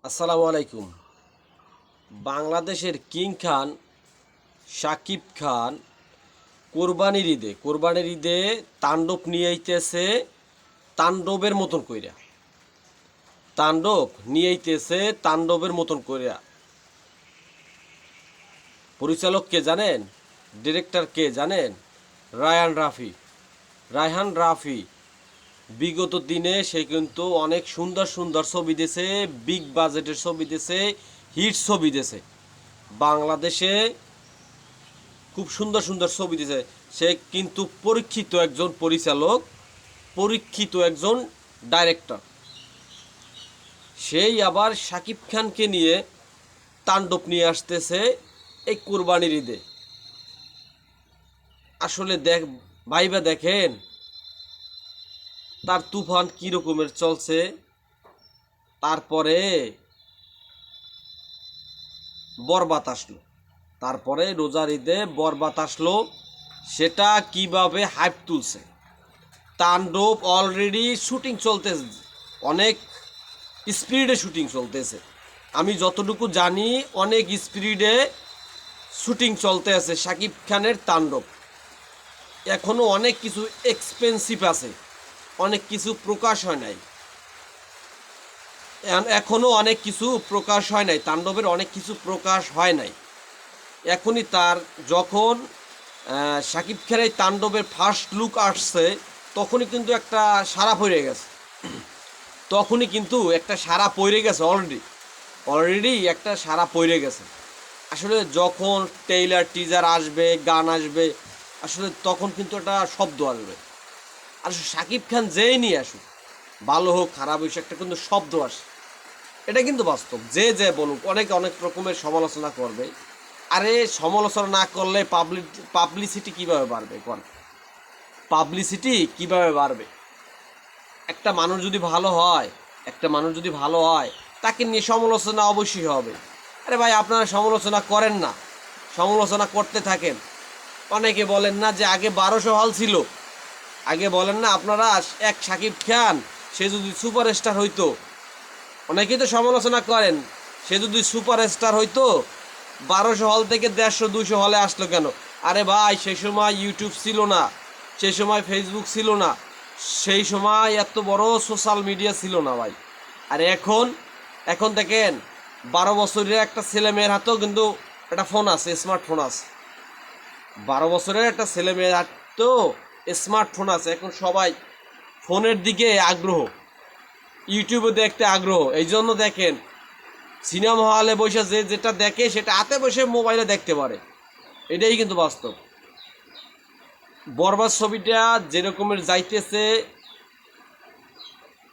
আসসালামু আলাইকুম। বাংলাদেশের কিং খান শাকিব খান কোরবানির ঈদে তাণ্ডব নিয়ে আইতেছে। তাণ্ডবের মতন কইরা তাণ্ডব নিয়ে আইতেছে তাণ্ডবের মতন কইরা। পরিচালক কে জানেন? ডিরেক্টর কে জানেন? রায়ান রাফি। রায়হান রাফি বিগত দিনে সে কিন্তু অনেক সুন্দর সুন্দর ছবি দিয়েছে, বিগ বাজেটের ছবি দিয়েছে, হিট ছবি দিয়েছে। বাংলাদেশে খুব সুন্দর সুন্দর ছবি দিয়েছে। সে কিন্তু পরীক্ষিত একজন পরিচালক, পরীক্ষিত একজন ডাইরেক্টর। সেই আবার শাকিব খানকে নিয়ে তাণ্ডব নিয়ে আসতেছে এই কুরবানির ঈদে। আসলে ভাইবা দেখেন তার তুফান কি রকমের চলছে। তারপরে বরবাদ আসলো, তারপরে রোজার ঈদে বরবাদ আসলো। সেটা কিভাবে হাইপ তুলছে। তাণ্ডব অলরেডি শুটিং চলতেছে, অনেক স্পিডে শুটিং চলতেছে। আমি যতটুকু জানি অনেক স্পিডে শুটিং চলতে আছে শাকিব খানের তাণ্ডব। এখনও অনেক কিছু এক্সপেন্সিভ আছে, অনেক কিছু প্রকাশ হয় নাই। এখনও অনেক কিছু প্রকাশ হয় নাই, তাণ্ডবের অনেক কিছু প্রকাশ হয় নাই। এখনই তার যখন শাকিব খানের এই তাণ্ডবের ফার্স্ট লুক আসছে, তখনই কিন্তু একটা সাড়া পড়ে গেছে। তখনই কিন্তু একটা সাড়া পড়ে গেছে, অলরেডি একটা সাড়া পড়ে গেছে। আসলে যখন টেইলার টিজার আসবে, গান আসবে, আসলে তখন কিন্তু একটা শব্দ আসবে। আর শাকিব খান যেই নিয়ে আসুক, ভালো হোক খারাপ হোক, একটা কিন্তু শব্দ আসে। এটা কিন্তু বাস্তব। যে বলুক, অনেকে অনেক রকমের সমালোচনা করবে। আরে সমালোচনা না করলে পাবলিসিটি কিভাবে বাড়বে? পাবলিসিটি কিভাবে বাড়বে? একটা মানুষ যদি ভালো হয়, একটা মানুষ যদি ভালো হয়, তাকে নিয়ে সমালোচনা অবশ্যই হবে। আরে ভাই, আপনারা সমালোচনা করেন না, সমালোচনা করতে থাকেন। অনেকে বলেন না যে আগে 1200 হল ছিল। আগে বলেন না আপনারা, এক শাকিব খান সে যদি সুপারস্টার হইতো, অনেকেই তো সমালোচনা করেন, সে যদি সুপারস্টার হইতো 1200 হল থেকে 150-200 হলে আসলো কেন? আরে ভাই, সেই সময় ইউটিউব ছিল না, সেই সময় ফেসবুক ছিল না, সেই সময় এত বড় সোশ্যাল মিডিয়া ছিল না ভাই। আর এখন এখন দেখেন, 12 বছরের একটা ছেলে মেয়ের হাতেও কিন্তু একটা ফোন আছে, স্মার্টফোন আছে। 12 বছরের একটা ছেলে মেয়ের হাতেও স্মার্টফোন আছে। এখন সবাই ফোনের দিকে আগ্রহ, ইউটিউবে দেখতে আগ্রহ। এই জন্য দেখেন, সিনেমা হলে বসে যে যেটা দেখে সেটা হাতে বসে মোবাইলে দেখতে পারে। এটাই কিন্তু বাস্তব। বরবাদ ছবিটা যেরকমের যাইতেছে,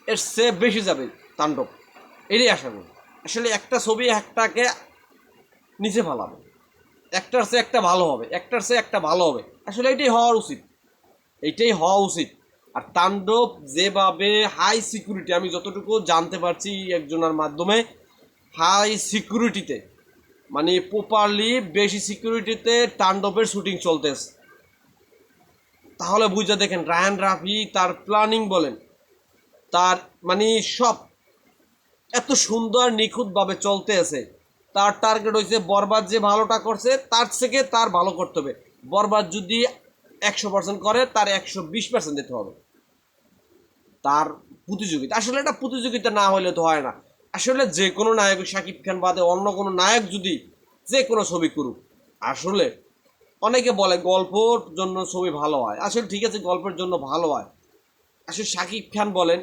এর সে বেশি যাবে তাণ্ডব, এটাই আশা করি। আসলে একটা ছবি একটাকে নিচে ফালাবে, একটার চেয়ে একটা ভালো হবে, একটার চেয়ে একটা ভালো হবে। আসলে এটাই হওয়ার উচিত, এইটাই হওয়া উচিত। আর তাণ্ডব যেভাবে হাই সিকিউরিটি, আমি যতটুকু জানতে পারছি একজনের মাধ্যমে, হাই সিকিউরিটিতে, মানে প্রপারলি বেশি সিকিউরিটিতে তাণ্ডবের শুটিং চলতেছে। তাহলে বুঝে দেখেন, রায়ান রাফি তার প্ল্যানিং বলেন, তার মানে সব এত সুন্দর নিখুঁতভাবে চলতে আছে। তার টার্গেট হয়েছে বরবাদ যে ভালোটা করছে তার থেকে তার ভালো করতে হবে। বরবাদ যদি 100% করে, তার 120% দিতে হবে। তার প্রতিযোগিতা, আসলে এটা প্রতিযোগিতা না হলে তো হয় না। আসলে যে কোনো নায়ক, শাকিব খান বাদে অন্য কোনো নায়ক যদি যে কোনো ছবি করুক, আসলে অনেকে বলে গল্পর জন্য ছবি ভালো হয়। আসলে ঠিক আছে, গল্পের জন্য ভালো হয়। আসলে শাকিব খান বলেন,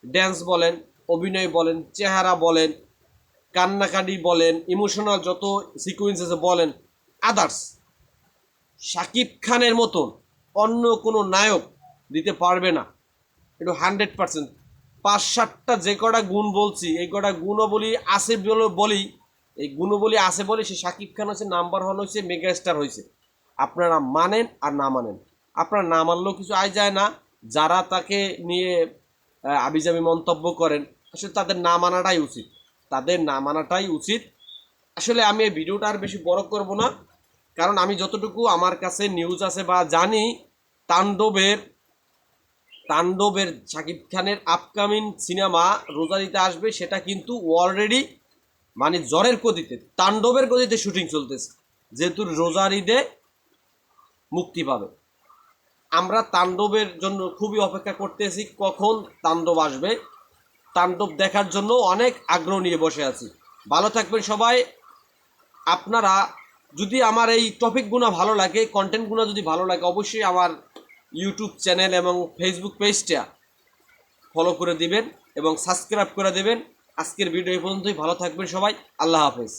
ড্যান্স বলেন, অভিনয় বলেন, চেহারা বলেন, কান্নাকাটি বলেন, ইমোশনাল যত সিকুয়েন্স আছে বলেন, আদার্স শাকিব খানের মতন অন্য কোনো নায়ক দিতে পারবে না। একটু 100%। 5-7টা যে কটা গুণ বলছি, এই কটা গুণবলী আছে বলি, এই গুণবলী আছে বলে সে শাকিব খান হচ্ছে নাম্বার 1, হয়েছে মেগা স্টার হয়েছে। আপনারা মানেন আর না মানেন, আপনারা না মানলেও কিছু আয় যায় না। যারা তাকে নিয়ে আবিজাবি মন্তব্য করেন, আসলে তাদের না মানাটাই উচিত, তাদের না মানাটাই উচিত। আসলে আমি এই ভিডিওটা আর বেশি বড় করব না, কারণ আমি যতটুকু আমার কাছে নিউজ আছে বা জানি, তাণ্ডবের তাণ্ডবের শাকিব খানের আপকামিং সিনেমা রোজারিতে আসবে, সেটা কিন্তু অলরেডি মানে জ্বরের গতিতে, তাণ্ডবের গতিতে শুটিং চলতেছে, যেহেতু রোজার ঈদে মুক্তি পাবে। আমরা তাণ্ডবের জন্য খুবই অপেক্ষা করতেছি, কখন তাণ্ডব আসবে। তাণ্ডব দেখার জন্য অনেক আগ্রহ নিয়ে বসে আছি। ভালো থাকবেন সবাই। আপনারা যদি আমার এই টপিকগুলো ভালো লাগে, কন্টেন্টগুলো যদি ভালো লাগে, অবশ্যই আমার ইউটিউব চ্যানেল এবং ফেসবুক পেজটা ফলো করে দিবেন এবং সাবস্ক্রাইব করে দেবেন। আজকের ভিডিও এই পর্যন্তই। ভালো থাকবেন সবাই। আল্লাহ হাফেজ।